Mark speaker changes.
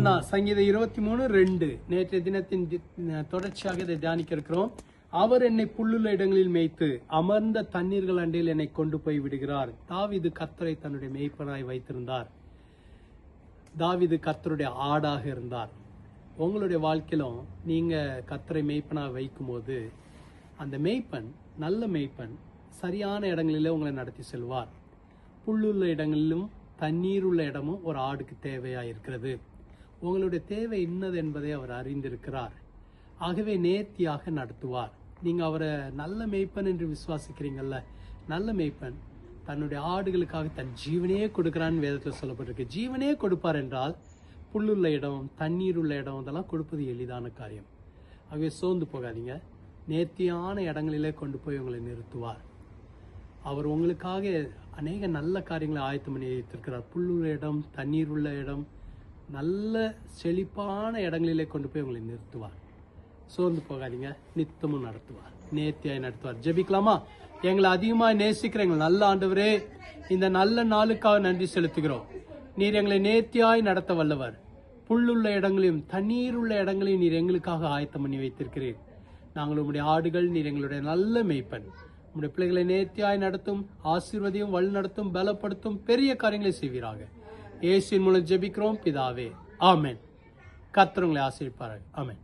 Speaker 1: மன்னா சங்கீதம் 23:2 நேற்றைய தினத்தின் தொடர்ச்சியாக இதை தியானிக்க இருக்கிறோம். அவர் என்னை புல்லுள்ள இடங்களில் மேய்த்து அமர்ந்த தண்ணீர்கள் அண்டையில் என்னை கொண்டு போய் விடுகிறார். தாவீது கர்த்தரை தன்னுடைய மேய்ப்பனாய் வைத்திருந்தார். தாவீது கர்த்தருடைய ஆடாக இருந்தார். உங்களுடைய வாழ்க்கையிலும் நீங்க கர்த்தரை மேய்ப்பனாக வைக்கும் போது அந்த மேய்ப்பன், நல்ல மேய்ப்பன், சரியான இடங்களிலே உங்களை நடத்தி செல்வார். புல்லுள்ள இடங்களிலும் தண்ணீர் உள்ள இடமும் ஒரு ஆடுக்கு தேவையா இருக்கிறது. உங்களுடைய தேவை இன்னது என்பதை அவர் அறிந்திருக்கிறார். ஆகவே நேர்த்தியாக நடத்துவார். நீங்க அவரை நல்ல மேய்ப்பன் என்று விசுவாசிக்கிறீங்கல்ல. நல்ல மேய்ப்பன் தன்னுடைய ஆடுகளுக்காக தன் ஜீவனையே கொடுக்கிறான்னு வேதத்தில் சொல்லப்பட்டிருக்கு. ஜீவனையே கொடுப்பார் என்றால் புல்லுள்ள இடம், தண்ணீர் உள்ள இடம் இதெல்லாம் கொடுப்பது எளிதான காரியம். ஆகவே சோர்ந்து போகாதீங்க. நேர்த்தியான இடங்களிலே கொண்டு போய் உங்களை நிறுத்துவார். அவர் உங்களுக்காக அநேக நல்ல காரியங்களை ஆயத்தம் பண்ணி வைத்திருக்கிறார். புல்லுள்ள இடம், தண்ணீர் உள்ள இடம், நல்ல செழிப்பான இடங்களிலே கொண்டு போய் உங்களை நிறுத்துவார். சோர்ந்து போகாதீங்க. நித்தமும் நடத்துவார், நேர்த்தியாய் நடத்துவார். ஜெபிக்கலாமா? எங்களை அதிகமாக நேசிக்கிற எங்கள் நல்ல ஆண்டவரே, இந்த நல்ல நாளுக்காக நன்றி செலுத்துகிறோம். நீர் எங்களை நேர்த்தியாய் நடத்த வல்லவர். புல்லுள்ள இடங்களையும் தண்ணீர் உள்ள இடங்களையும் நீர் எங்களுக்காக ஆயத்தம் பண்ணி வைத்திருக்கிறீர். நாங்கள் உங்களுடைய ஆடுகள். நீர் எங்களுடைய நல்ல மேய்ப்பன். உங்களுடைய பிள்ளைகளை நேர்த்தியாய் நடத்தும், ஆசீர்வதியும், வழி நடத்தும், பலப்படுத்தும், பெரிய காரியங்களை செய்வீராக. இயேசுவின் மூலம் ஜெபிக்கிறோம் பிதாவே. ஆமென். கர்த்தர் உங்களை ஆசீர்வதிப்பாராக. ஆமென்.